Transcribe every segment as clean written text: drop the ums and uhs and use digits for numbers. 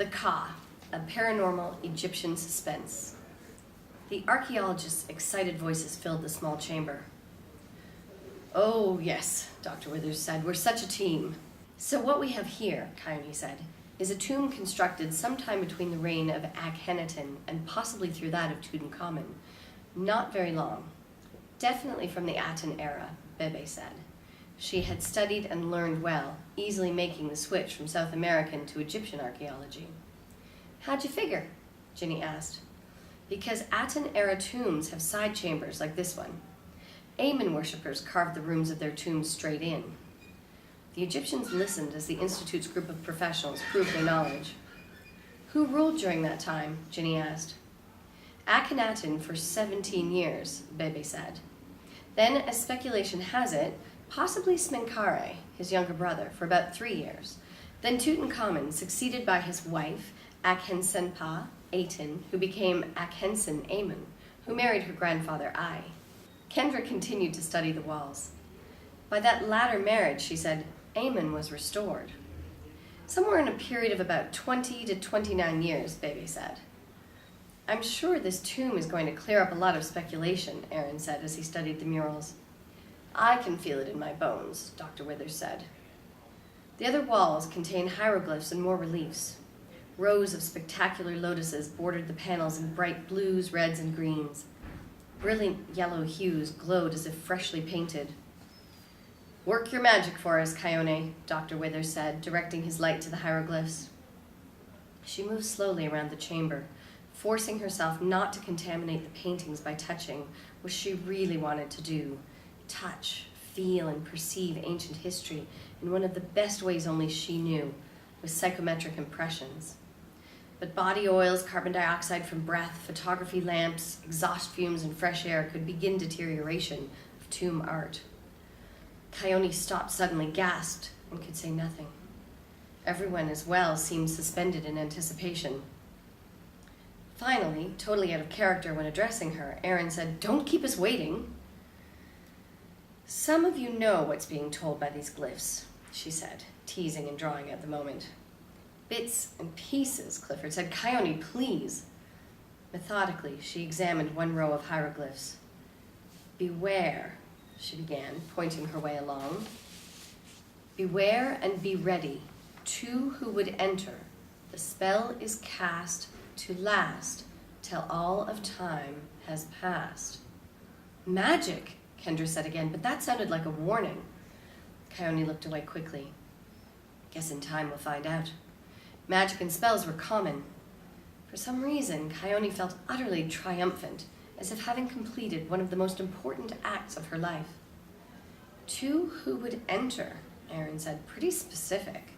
The Ka, a paranormal Egyptian suspense. The archaeologist's excited voices filled the small chamber. "Oh, yes," Dr. Withers said. "We're such a team." "So what we have here," Kyswaty said, "is a tomb constructed sometime between the reign of Akhenaten and possibly through that of Tutankhamun. Not very long. Definitely from the Aten era," Bebe said. She had studied and learned well, easily making the switch from South American to Egyptian archaeology. "How'd you figure?" Ginny asked. "Because Aten-era tombs have side chambers like this one. Amen worshippers carved the rooms of their tombs straight in." The Egyptians listened as the Institute's group of professionals proved their knowledge. "Who ruled during that time?" Ginny asked. "Akhenaten for 17 years, Bebe said. Then, as speculation has it, possibly Smenkhare, his younger brother, for about 3 years. Then Tutankhamun, succeeded by his wife, Akhensenpa, Aten, who became Akhensen Amen, who married her grandfather Ai." Kendra continued to study the walls. "By that latter marriage," she said, "Amen was restored." "Somewhere in a period of about 20 to 29 years, Bebe said. "I'm sure this tomb is going to clear up a lot of speculation," Aaron said as he studied the murals. "I can feel it in my bones," Dr. Withers said. The other walls contained hieroglyphs and more reliefs. Rows of spectacular lotuses bordered the panels in bright blues, reds, and greens. Brilliant yellow hues glowed as if freshly painted. "Work your magic for us, Kyswaty," Dr. Withers said, directing his light to the hieroglyphs. She moved slowly around the chamber, forcing herself not to contaminate the paintings by touching what she really wanted to do: touch, feel, and perceive ancient history in one of the best ways only she knew, with psychometric impressions. But body oils, carbon dioxide from breath, photography lamps, exhaust fumes, and fresh air could begin deterioration of tomb art. Kyswaty stopped suddenly, gasped, and could say nothing. Everyone as well seemed suspended in anticipation. Finally, totally out of character when addressing her, Aaron said, "Don't keep us waiting." "Some of you know what's being told by these glyphs," she said, teasing and drawing at the moment. "Bits and pieces," Clifford said. "Kyswaty, please." Methodically, she examined one row of hieroglyphs. "Beware," she began, pointing her way along. "Beware and be ready. Two who would enter. The spell is cast to last till all of time has passed." "Magic," Kendra said again, but that sounded like a warning. Kyswaty looked away quickly. "Guess in time we'll find out." Magic and spells were common. For some reason, Kyswaty felt utterly triumphant, as if having completed one of the most important acts of her life. "Two who would enter," Aaron said. "Pretty specific."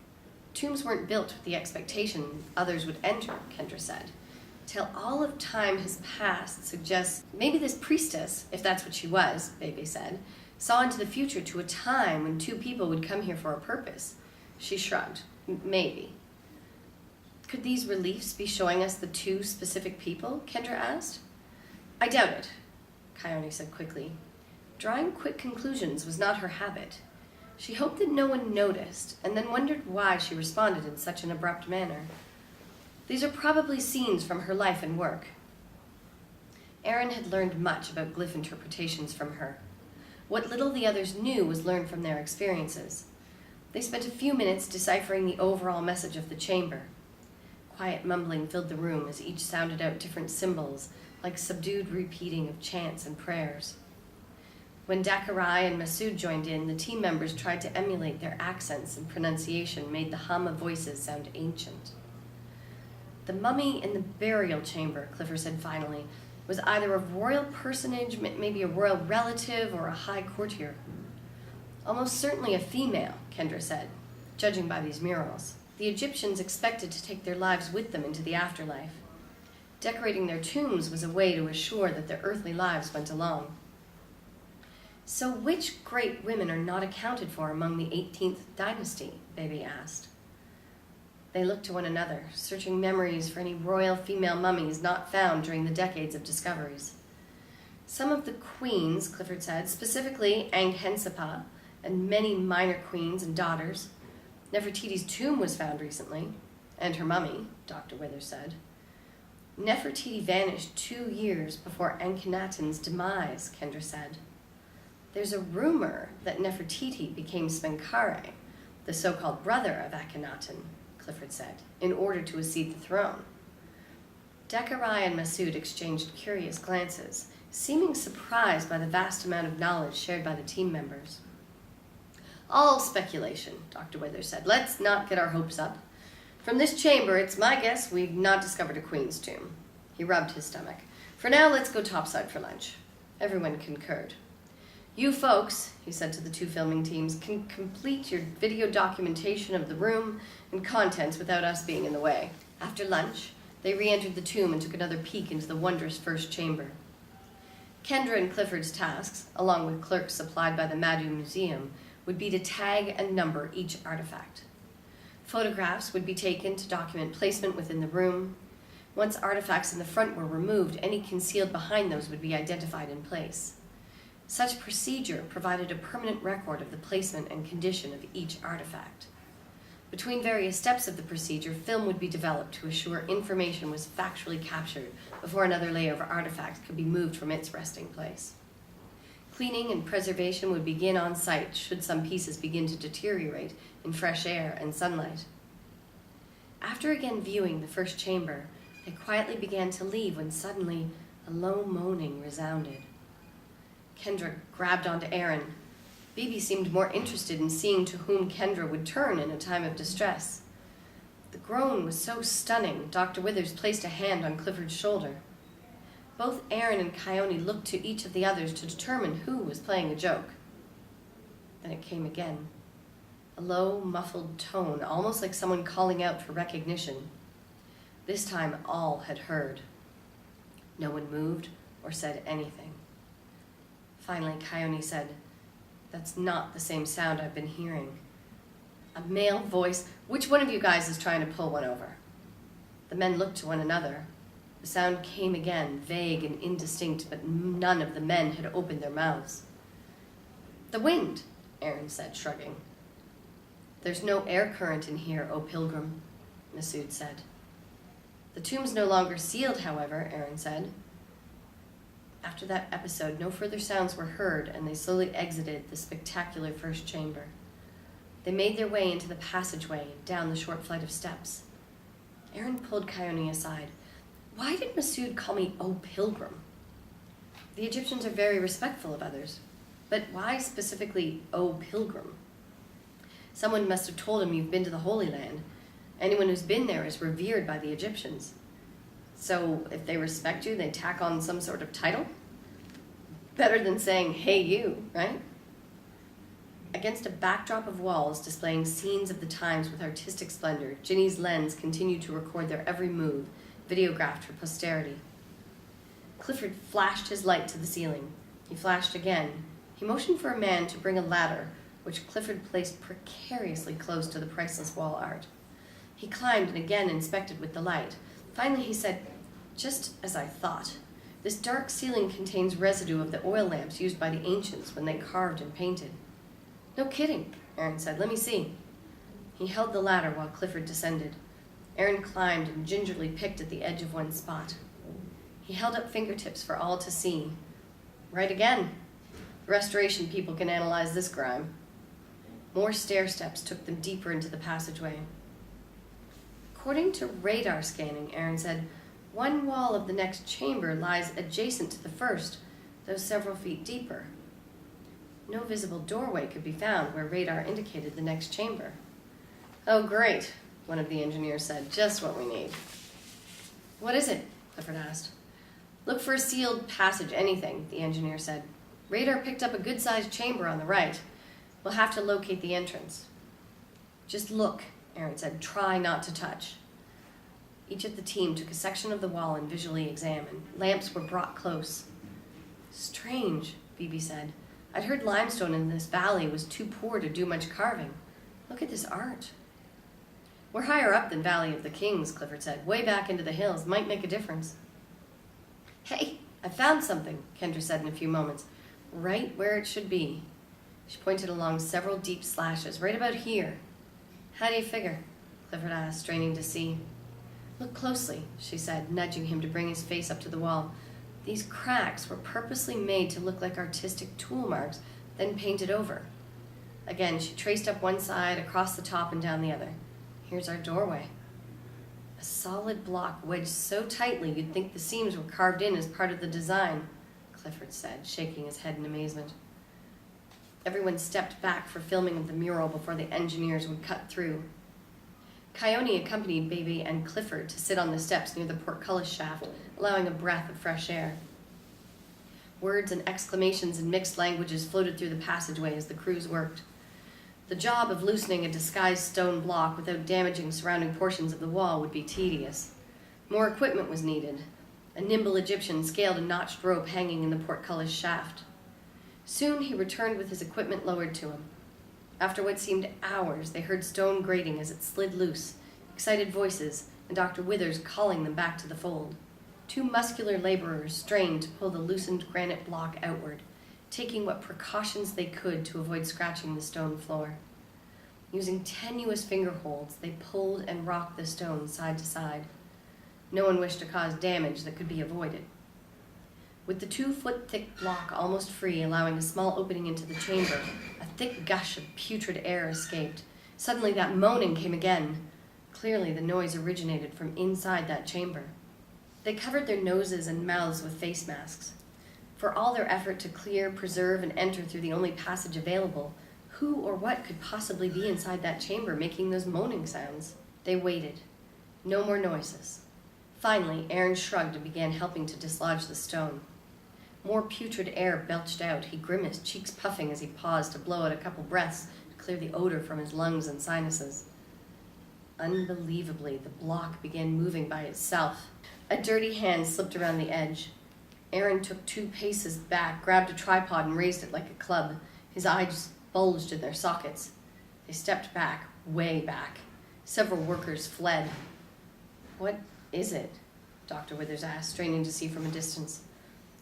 "Tombs weren't built with the expectation others would enter," Kendra said. "Till all of time has passed" suggests maybe this priestess, if that's what she was, Bebe said, saw into the future to a time when two people would come here for a purpose. She shrugged. "Maybe." "Could these reliefs be showing us the two specific people?" Kendra asked. "I doubt it," Kyswaty said quickly. Drawing quick conclusions was not her habit. She hoped that no one noticed, and then wondered why she responded in such an abrupt manner. "These are probably scenes from her life and work." Aaron had learned much about glyph interpretations from her. What little the others knew was learned from their experiences. They spent a few minutes deciphering the overall message of the chamber. Quiet mumbling filled the room as each sounded out different symbols, like subdued repeating of chants and prayers. When Dakarai and Masood joined in, the team members tried to emulate their accents, and pronunciation made the hum of voices sound ancient. "The mummy in the burial chamber," Clifford said finally, "was either a royal personage, maybe a royal relative, or a high courtier." "Almost certainly a female," Kendra said, judging by these murals. The Egyptians expected to take their lives with them into the afterlife. Decorating their tombs was a way to assure that their earthly lives went along. "So which great women are not accounted for among the 18th dynasty?" Bebe asked. They looked to one another, searching memories for any royal female mummies not found during the decades of discoveries. "Some of the queens," Clifford said, "specifically Anghensepa, and many minor queens and daughters. Nefertiti's tomb was found recently, And her mummy, Dr. Withers said. Nefertiti vanished 2 years before Akhenaten's demise, Kendra said. There's a rumor that Nefertiti became Smenkhare, the so-called brother of Akhenaten, Clifford said, in order to accede the throne. Dekarai and Masood exchanged curious glances, seeming surprised by the vast amount of knowledge shared by the team members. All speculation, Dr. Withers said. Let's not get our hopes up. From this chamber, it's my guess we've not discovered a queen's tomb. He rubbed his stomach. For now, let's go topside for lunch. Everyone concurred. You folks, he said to the 2 filming teams, can complete your video documentation of the room and contents without us being in the way. After lunch, they re-entered the tomb and took another peek into the wondrous first chamber. Kendra and Clifford's tasks, along with clerks supplied by the Madhu Museum, would be to tag and number each artifact. Photographs would be taken to document placement within the room. Once artifacts in the front were removed, any concealed behind those would be identified in place. Such procedure provided a permanent record of the placement and condition of each artifact. Between various steps of the procedure, film would be developed to assure information was factually captured before another layer of artifacts could be moved from its resting place. Cleaning and preservation would begin on site should some pieces begin to deteriorate in fresh air and sunlight. After again viewing the first chamber, they quietly began to leave when suddenly a low moaning resounded. Kendra grabbed onto Aaron. Bibi seemed more interested in seeing to whom Kendra would turn in a time of distress. The groan was so stunning, Dr. Withers placed a hand on Clifford's shoulder. Both Aaron and Kyswaty looked to each of the others to determine who was playing a joke. Then it came again. A low, muffled tone, almost like someone calling out for recognition. This time all had heard. No one moved or said anything. Finally, Kyswaty said, "That's not the same sound I've been hearing." A male voice. "Which one of you guys is trying to pull one over?" The men looked to one another. The sound came again, vague and indistinct, but none of the men had opened their mouths. "The wind," Aaron said, shrugging. "There's no air current in here, O pilgrim," Masood said. "The tomb's no longer sealed, however," Aaron said. After that episode, no further sounds were heard, and they slowly exited the spectacular first chamber. They made their way into the passageway, down the short flight of steps. Aaron pulled Kyswaty aside. "Why did Masood call me O Pilgrim? The Egyptians are very respectful of others, but why specifically O Pilgrim? Someone must have told him you've been to the Holy Land. Anyone who's been there is revered by the Egyptians. So if they respect you, they tack on some sort of title? Better than saying, 'Hey you,' right?" Against a backdrop of walls displaying scenes of the times with artistic splendor, Ginny's lens continued to record their every move, videographed for posterity. Clifford flashed his light to the ceiling. He flashed again. He motioned for a man to bring a ladder, which Clifford placed precariously close to the priceless wall art. He climbed and again inspected with the light. Finally he said, "Just as I thought. This dark ceiling contains residue of the oil lamps used by the ancients when they carved and painted." "No kidding," Aaron said. "Let me see." He held the ladder while Clifford descended. Aaron climbed and gingerly picked at the edge of one spot. He held up fingertips for all to see. "Right again. The restoration people can analyze this grime." More stair steps took them deeper into the passageway. "According to radar scanning," Aaron said, "one wall of the next chamber lies adjacent to the first, though several feet deeper. No visible doorway could be found where radar indicated the next chamber." "Oh, great," one of the engineers said. "Just what we need." "What is it?" Clifford asked. "Look for a sealed passage, anything," the engineer said. "Radar picked up a good-sized chamber on the right. We'll have to locate the entrance." "Just look," Aaron said. "Try not to touch." Each of the team took a section of the wall and visually examined. Lamps were brought close. "Strange," Bibi said. "I'd heard limestone in this valley was too poor to do much carving. Look at this art." "We're higher up than Valley of the Kings," Clifford said. "Way back into the hills. Might make a difference." "Hey, I found something," Kendra said in a few moments. "Right where it should be." She pointed along several deep slashes. "Right about here." "How do you figure?" Clifford asked, straining to see. Look closely, she said, nudging him to bring his face up to the wall. These cracks were purposely made to look like artistic tool marks, then painted over. Again, she traced up one side, across the top, and down the other. Here's our doorway. A solid block wedged so tightly you'd think the seams were carved in as part of the design, Clifford said, shaking his head in amazement. Everyone stepped back for filming of the mural before the engineers would cut through. Kyswaty accompanied Baby and Clifford to sit on the steps near the portcullis shaft, allowing a breath of fresh air. Words and exclamations in mixed languages floated through the passageway as the crews worked. The job of loosening a disguised stone block without damaging surrounding portions of the wall would be tedious. More equipment was needed. A nimble Egyptian scaled a notched rope hanging in the portcullis shaft. Soon he returned with his equipment lowered to him. After what seemed hours, they heard stone grating as it slid loose, excited voices, and Dr. Withers calling them back to the fold. Two muscular laborers strained to pull the loosened granite block outward, taking what precautions they could to avoid scratching the stone floor. Using tenuous finger holds, they pulled and rocked the stone side to side. No one wished to cause damage that could be avoided. With the 2-foot-thick block almost free, allowing a small opening into the chamber, a thick gush of putrid air escaped. Suddenly that moaning came again. Clearly the noise originated from inside that chamber. They covered their noses and mouths with face masks. For all their effort to clear, preserve, and enter through the only passage available, who or what could possibly be inside that chamber making those moaning sounds? They waited. No more noises. Finally, Aaron shrugged and began helping to dislodge the stone. More putrid air belched out. He grimaced, cheeks puffing as he paused to blow out a couple breaths to clear the odor from his lungs and sinuses. Unbelievably, the block began moving by itself. A dirty hand slipped around the edge. Aaron took 2 paces back, grabbed a tripod, and raised it like a club. His eyes bulged in their sockets. They stepped back, way back. Several workers fled. What is it? Dr. Withers asked, straining to see from a distance.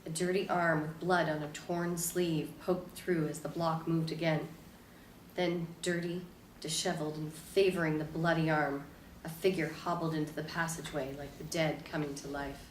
A dirty arm with blood on a torn sleeve poked through as the block moved again. Then, dirty, disheveled, and favoring the bloody arm, a figure hobbled into the passageway like the dead coming to life.